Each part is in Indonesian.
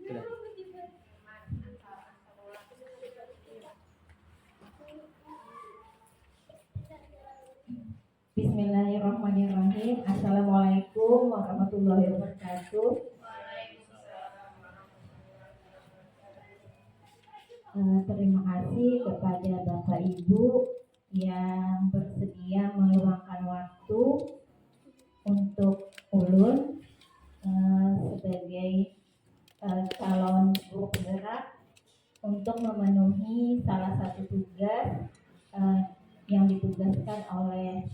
Bismillahirrahmanirrahim. Assalamualaikum warahmatullahi wabarakatuh. Terima kasih kepada Bapak Ibu yang bersedia meluangkan waktu untuk ulun sebagai calon guru penggerak untuk memenuhi salah satu tugas yang ditugaskan oleh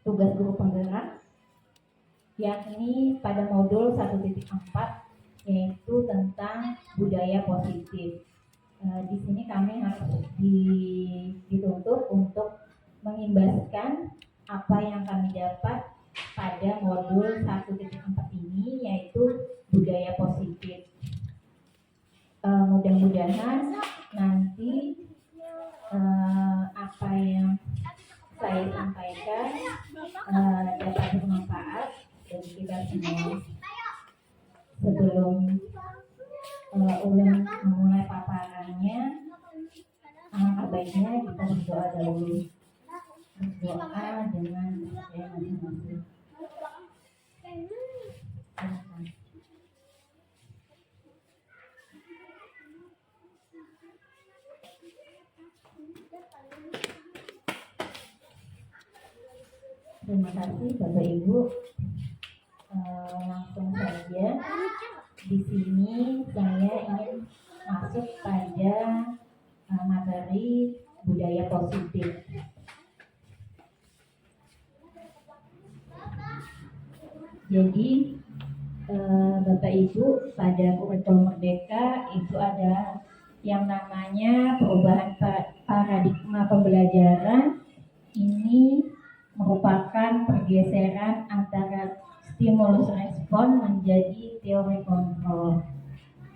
tugas guru penggerak, yakni pada modul 1.4, yaitu tentang budaya positif. Di sini kami harus dituntut untuk mengimbaskan apa yang kami dapat pada modul 1.4 ini, yaitu budaya positif. Mudah-mudahan nanti apa yang saya sampaikan dapat bermanfaat bagi kita semua. Sebelum ulun memulai paparannya, alangkah baiknya kita berdoa dahulu. Berdoa dengan saya masing-masing. Terima kasih Bapak Ibu. Langsung saja. Di sini saya ingin masuk pada materi budaya positif. Jadi Bapak Ibu, pada kurikulum Merdeka itu ada yang namanya perubahan paradigma pembelajaran. Ini merupakan pergeseran antara stimulus respon menjadi teori kontrol.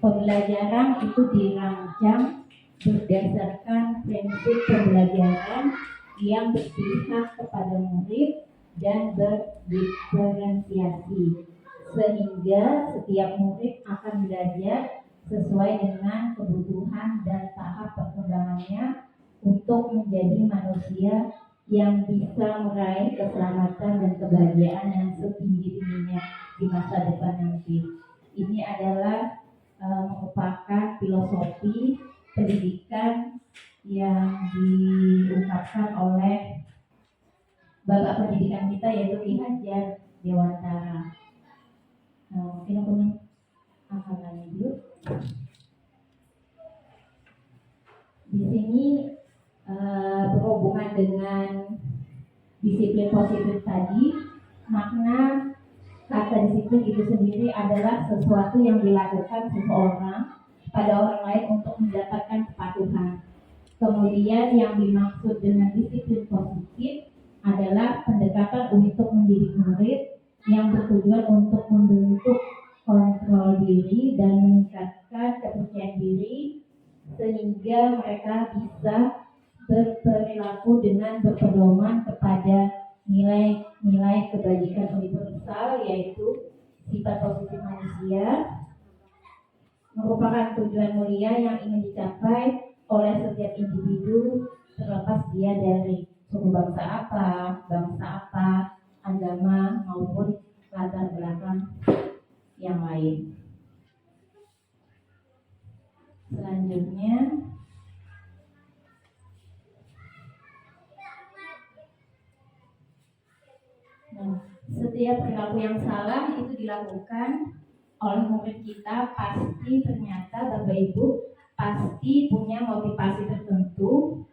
Pembelajaran itu dirancang berdasarkan prinsip pembelajaran yang berpihak kepada murid dan berdiferensiasi, sehingga setiap murid akan belajar sesuai dengan kebutuhan dan tahap perkembangannya untuk menjadi manusia yang bisa meraih keselamatan dan kebahagiaan yang setinggi-tingginya di masa depan nanti. Ini adalah merupakan filosofi pendidikan yang diungkapkan oleh Bapak Pendidikan kita, yaitu Ki Hajar Dewantara. Mungkin aku akan lanjut. Di sini berhubungan dengan disiplin positif tadi, makna kata disiplin itu sendiri adalah sesuatu yang dilakukan seseorang pada orang lain untuk mendapatkan kepatuhan. Kemudian yang dimaksud dengan disiplin positif adalah pendekatan untuk mendidik murid yang bertujuan untuk membentuk kontrol diri dan meningkatkan kepercayaan diri sehingga mereka bisa berperilaku dengan berpedoman kepada nilai-nilai kebajikan universal, yaitu sifat positif manusia, merupakan tujuan mulia yang ingin dicapai oleh setiap individu terlepas dia dari suku bangsa apa, agama maupun latar belakang yang lain. Selanjutnya, setiap perilaku yang salah itu dilakukan oleh murid kita pasti ternyata Bapak Ibu pasti punya motivasi tertentu.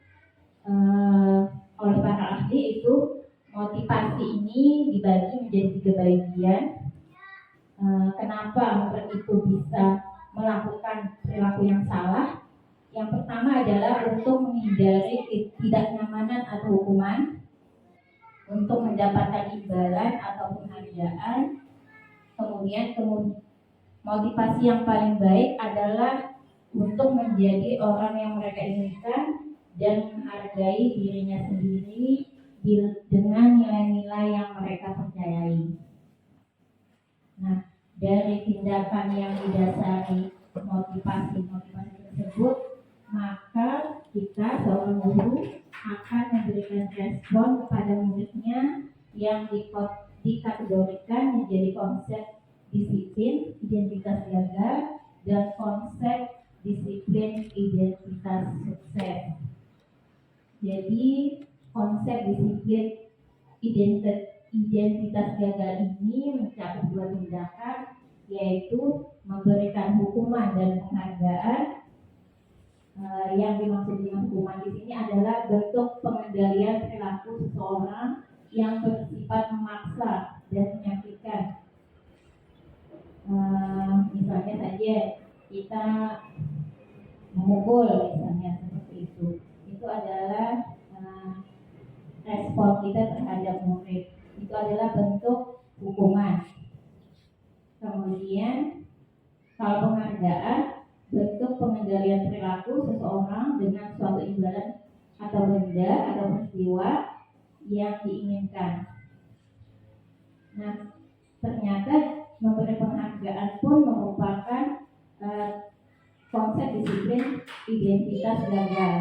Oleh para ahli itu motivasi ini dibagi menjadi 3 bagian. Kenapa murid itu bisa melakukan perilaku yang salah? Yang pertama adalah untuk menghindari ketidaknyamanan atau hukuman, untuk mendapatkan imbalan atau penghargaan. Kemudian motivasi yang paling baik adalah untuk menjadi orang yang mereka inginkan dan menghargai dirinya sendiri dengan nilai-nilai yang mereka percayai. Nah, dari tindakan yang didasari motivasi tersebut, maka kita seorang guru akan memberikan respon kepada muridnya yang dikategorikan menjadi konsep disiplin identitas gagal dan konsep disiplin identitas sukses. Jadi konsep disiplin identitas gagal ini mencakup dua tindakan, yaitu memberikan hukuman dan penghargaan. Yang dimaksud dengan hukuman di sini adalah bentuk pengendalian perilaku seseorang yang bersifat memaksa dan menyakitkan. Misalnya saja kita memukul, misalnya seperti itu adalah respon kita terhadap murid, itu adalah bentuk hukuman. Kemudian kalau penghargaan, bentuk pengendalian perilaku seseorang dengan suatu imbalan atau benda atau peristiwa yang diinginkan. Nah, ternyata memberi penghargaan pun merupakan konsep disiplin identitas gagal.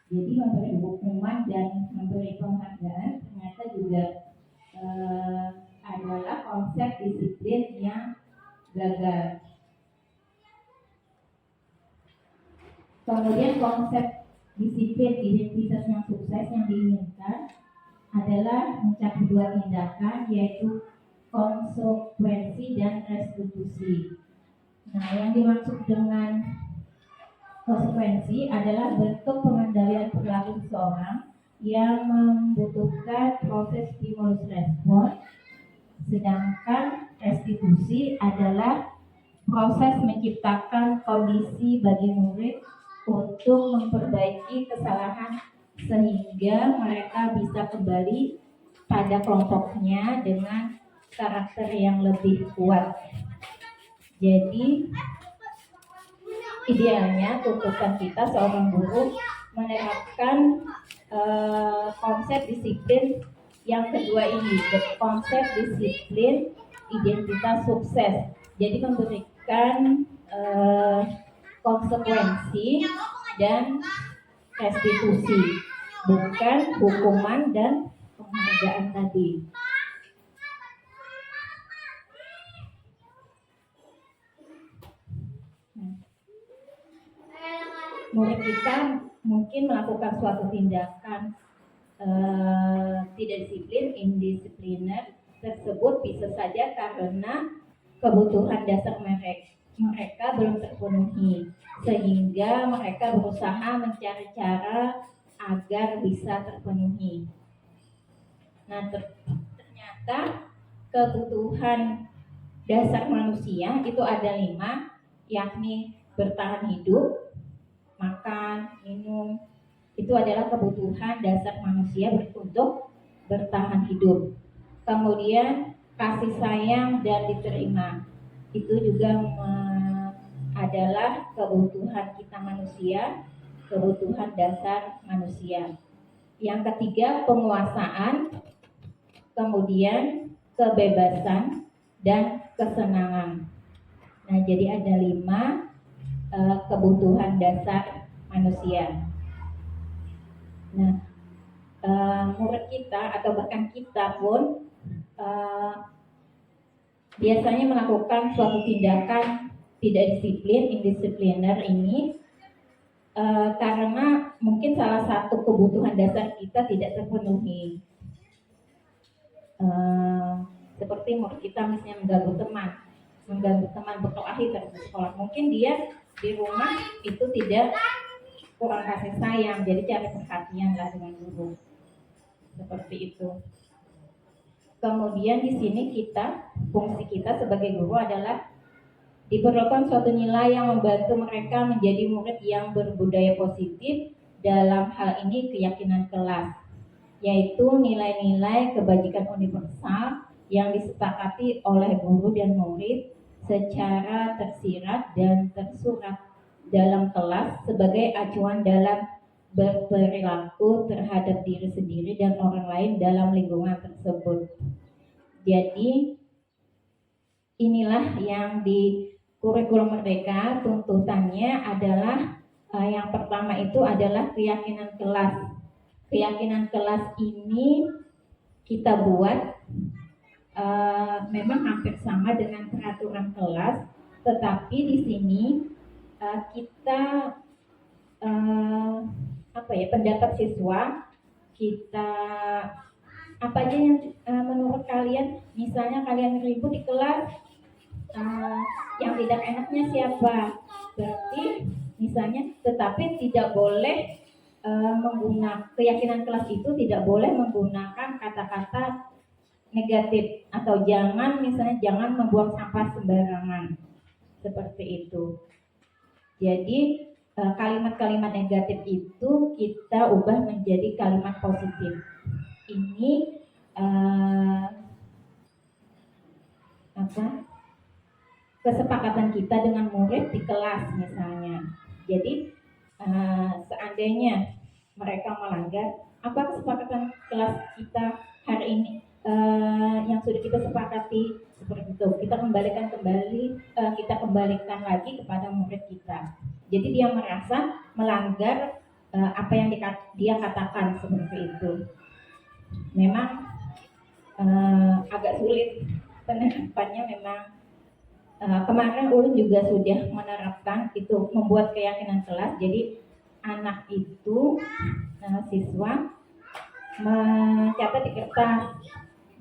Jadi memberi hukuman dan memberi penghargaan ternyata juga adalah konsep disiplin yang gagal. Kemudian konsep disiplin identitas yang sukses yang diinginkan adalah mencakup dua tindakan, yaitu konsekuensi dan restitusi. Nah, yang dimaksud dengan konsekuensi adalah bentuk pengendalian perilaku seseorang yang membutuhkan proses stimulus respon, sedangkan restitusi adalah proses menciptakan kondisi bagi murid untuk memperbaiki kesalahan sehingga mereka bisa kembali pada kelompoknya dengan karakter yang lebih kuat. Jadi idealnya tuntutan kita seorang guru menerapkan konsep disiplin yang kedua ini, konsep disiplin identitas sukses. Jadi memberikan konsekuensi dan restitusi, bukan hukuman dan penghargaan tadi. Murid kita mungkin melakukan suatu tindakan tidak disiplin, indisipliner tersebut bisa saja karena kebutuhan dasar mereka belum terpenuhi, sehingga mereka berusaha mencari cara agar bisa terpenuhi. Nah, ternyata kebutuhan dasar manusia itu ada 5, yakni bertahan hidup, makan, minum. Itu adalah kebutuhan dasar manusia untuk bertahan hidup. Kemudian kasih sayang dan diterima, itu juga adalah kebutuhan kita manusia, kebutuhan dasar manusia. Yang ketiga, penguasaan, kemudian kebebasan dan kesenangan. Nah, jadi ada 5 kebutuhan dasar manusia. Nah, murid kita atau bahkan kita pun biasanya melakukan suatu tindakan tidak disiplin, indisipliner ini karena mungkin salah satu kebutuhan dasar kita tidak terpenuhi. Seperti murid kita misalnya mengganggu teman berkelahi terus di sekolah. Mungkin dia di rumah itu tidak kurang kasih sayang, jadi cari perhatian lah dengan guru. Seperti itu. Kemudian di sini fungsi kita sebagai guru adalah diperlukan suatu nilai yang membantu mereka menjadi murid yang berbudaya positif, dalam hal ini keyakinan kelas, yaitu nilai-nilai kebajikan universal yang disepakati oleh guru dan murid secara tersirat dan tersurat dalam kelas sebagai acuan dalam berperilaku terhadap diri sendiri dan orang lain dalam lingkungan tersebut. Jadi inilah yang di kurikulum Merdeka tuntutannya adalah yang pertama itu adalah keyakinan kelas. Keyakinan kelas ini kita buat memang hampir sama dengan peraturan kelas, tetapi di sini kita pendapat siswa kita apa aja yang menurut kalian, misalnya kalian ribut di kelas, yang tidak enaknya siapa, berarti misalnya, tetapi tidak boleh menggunakan keyakinan kelas itu tidak boleh menggunakan kata-kata negatif atau jangan membuang sampah sembarangan seperti itu. Jadi kalimat-kalimat negatif itu kita ubah menjadi kalimat positif. Ini kesepakatan kita dengan murid di kelas misalnya. Jadi seandainya mereka melanggar, apa kesepakatan kelas kita hari ini yang sudah kita sepakati seperti itu, kita kembalikan lagi kepada murid kita. Jadi dia merasa melanggar apa yang dia katakan seperti itu. Memang agak sulit penerapannya memang. Kemarin Ulun juga sudah menerapkan itu, membuat keyakinan kelas. Jadi anak itu siswa mencatat di kertas.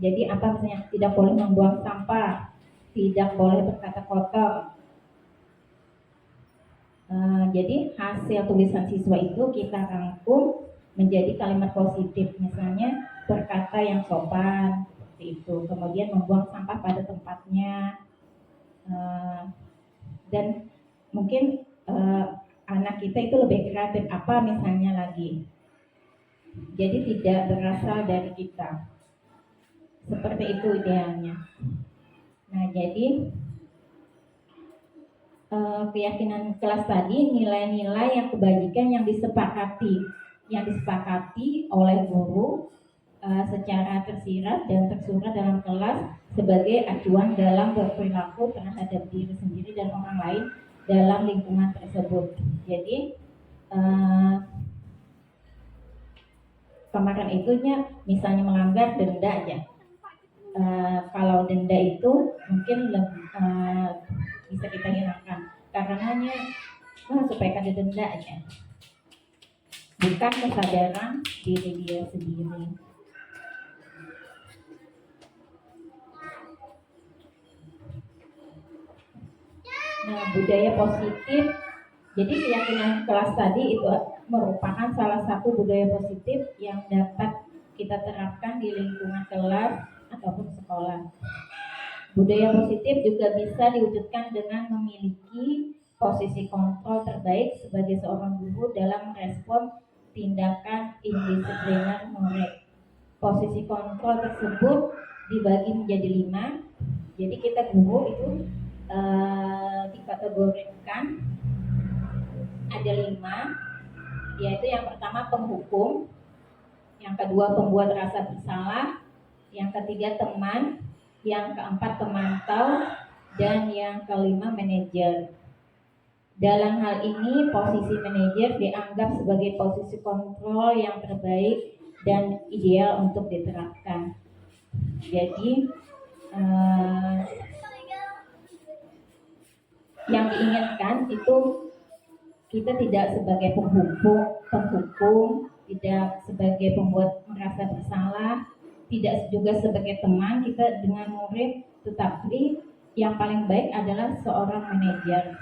Jadi apa misalnya, tidak boleh membuang sampah, tidak boleh berkata kotor. Jadi hasil tulisan siswa itu kita rangkum menjadi kalimat positif, misalnya berkata yang sopan seperti itu, kemudian membuang sampah pada tempatnya. Dan mungkin anak kita itu lebih kreatif apa misalnya lagi, jadi tidak berasal dari kita, seperti itu idealnya. Nah, jadi keyakinan kelas tadi nilai-nilai yang kebajikan yang disepakati oleh guru secara tersirat dan tersurat dalam kelas sebagai acuan dalam berperilaku terhadap diri sendiri dan orang lain dalam lingkungan tersebut. Jadi kemarin itunya misalnya melanggar, denda aja. Kalau denda itu mungkin bisa kita hilangkan karenanya supaya ada denda aja, bukan kesadaran diri dia sendiri. Nah, budaya positif, jadi keyakinan kelas tadi itu merupakan salah satu budaya positif yang dapat kita terapkan di lingkungan kelas ataupun sekolah. Budaya positif juga bisa diwujudkan dengan memiliki posisi kontrol terbaik sebagai seorang guru dalam merespon tindakan indisipliner murid. Posisi kontrol tersebut dibagi menjadi 5. Jadi kita guru itu dikategorikan ada 5, yaitu yang pertama penghukum, yang kedua pembuat rasa bersalah, yang ketiga teman, yang keempat pemantau, dan yang kelima manajer. Dalam hal ini posisi manajer dianggap sebagai posisi kontrol yang terbaik dan ideal untuk diterapkan. Jadi yang diinginkan itu kita tidak sebagai penghukum, tidak sebagai pembuat merasa bersalah, tidak juga sebagai teman kita dengan murid, tetapi yang paling baik adalah seorang manajer.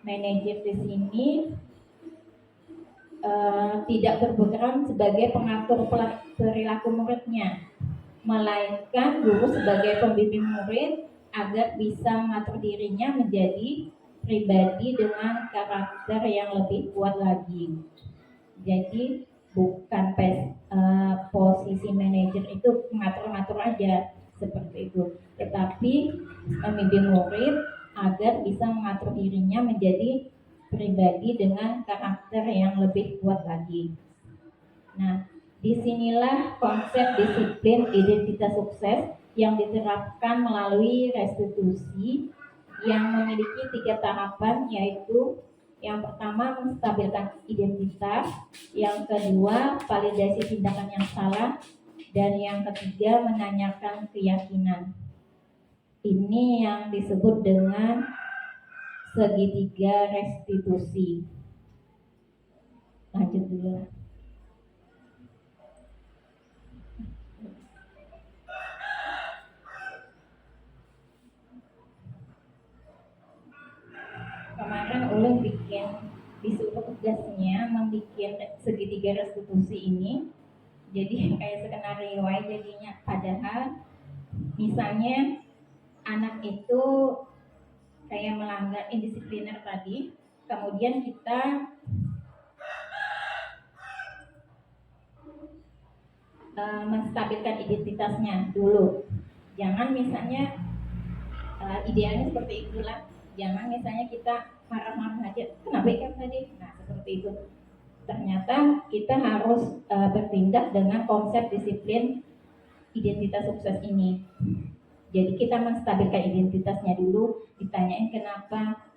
Manajer di sini tidak berperan sebagai pengatur perilaku muridnya, melainkan guru sebagai pembimbing murid agar bisa mengatur dirinya menjadi pribadi dengan karakter yang lebih kuat lagi. Jadi bukan posisi manajer itu ngatur-ngatur aja seperti itu, tetapi membimbing murid agar bisa mengatur dirinya menjadi pribadi dengan karakter yang lebih kuat lagi. Nah, disinilah konsep disiplin identitas sukses yang diterapkan melalui restitusi yang memiliki 3 tahapan, yaitu yang pertama menstabilkan identitas, yang kedua validasi tindakan yang salah, dan yang ketiga menanyakan keyakinan. Ini yang disebut dengan segitiga restitusi. Lanjut dulu. Kemarin ulun disuruh tugasnya membuat segitiga restitusi ini. Jadi kayak skenario jadinya, padahal misalnya anak itu kayak melanggar indisipliner tadi, kemudian kita menstabilkan identitasnya dulu. Jangan misalnya idealnya seperti itulah. Jangan misalnya kita marah-marah aja, kenapa ikan tadi? Nah seperti itu. Ternyata kita harus bertindak dengan konsep disiplin identitas sukses ini. Jadi kita menstabilkan identitasnya dulu, ditanyain kenapa,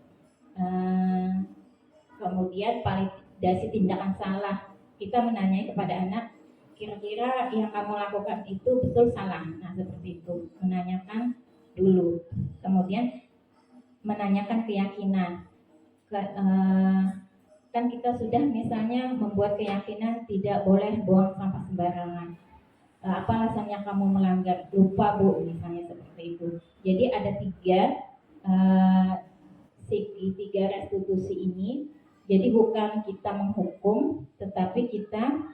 kemudian validasi tindakan salah. Kita menanyai kepada anak, kira-kira yang kamu lakukan itu betul salah. Nah seperti itu, menanyakan dulu. Kemudian menanyakan keyakinan. Kan kita sudah misalnya membuat keyakinan tidak boleh buang sampah sembarangan. Apa alasannya kamu melanggar? Lupa bu, misalnya seperti itu. Jadi ada tiga restitusi ini. Jadi bukan kita menghukum, tetapi kita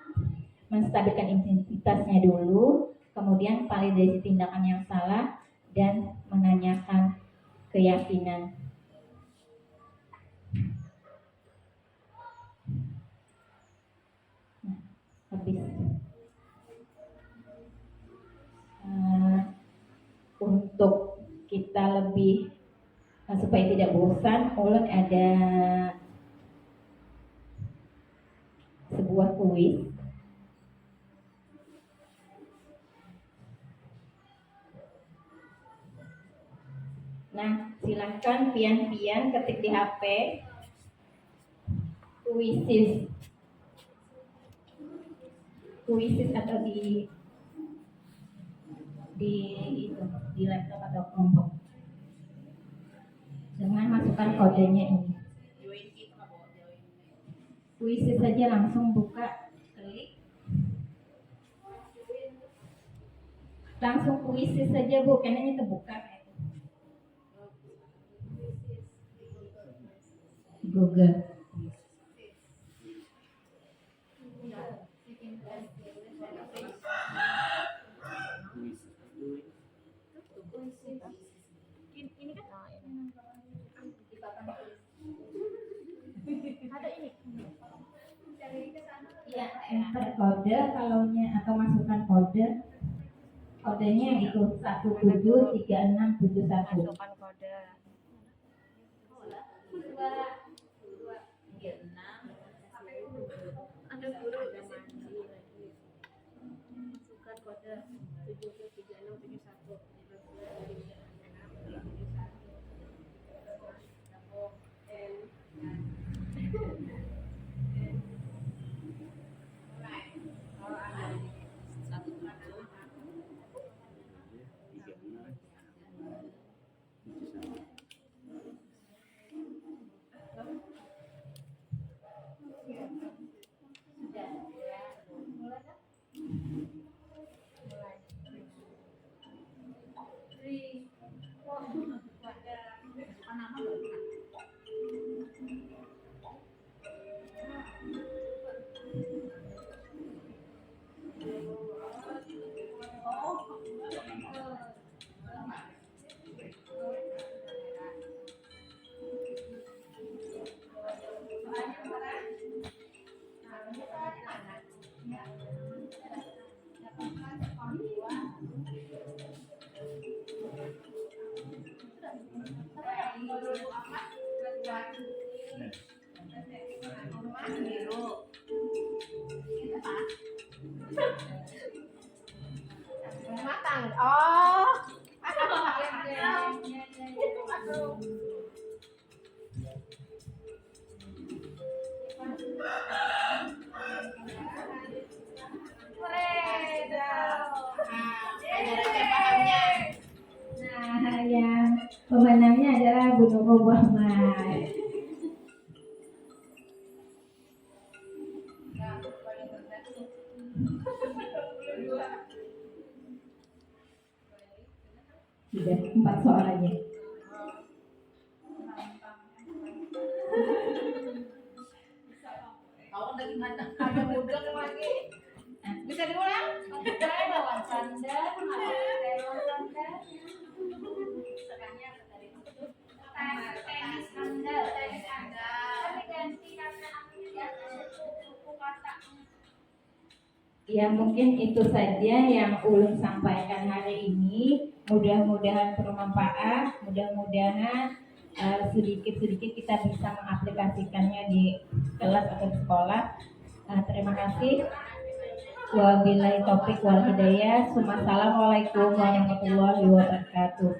menstabilkan identitasnya dulu, kemudian validasi tindakan yang salah, dan menanyakan keyakinan. Nah, habis. Untuk kita lebih supaya tidak bosan, ulun ada sebuah kuis. Nah, silahkan pian-pian ketik di HP kuisis atau di laptop atau Chromebook dengan masukkan kodenya ini. Kuisis saja, langsung buka, klik, langsung kuisis saja bu, karena ini terbuka Google. Ini kan ada ini. Ya, enter kode kalaunya atau masukkan kodenya itu 173671. Masukkan kode 236. Ada guru masukkan kode 173671. Matang. Oh. Nah, yang pemenangnya adalah Bu Nurul Muhammad. Sudah 4 soal aja. Ada muda lagi. Bisa diulang? Saya lawan Sanda, saya lawan Sanda. Tenis Anda, tenis Anda. Kami ganti karena aku tidak suku kata. Ya mungkin itu saja yang ulun sampaikan hari ini. Mudah-mudahan bermanfaat, mudah-mudahan sedikit-sedikit kita bisa mengaplikasikannya di kelas atau di sekolah. Terima kasih. Wabillahi taufiq wal hidayah. Assalamualaikum warahmatullahi wabarakatuh.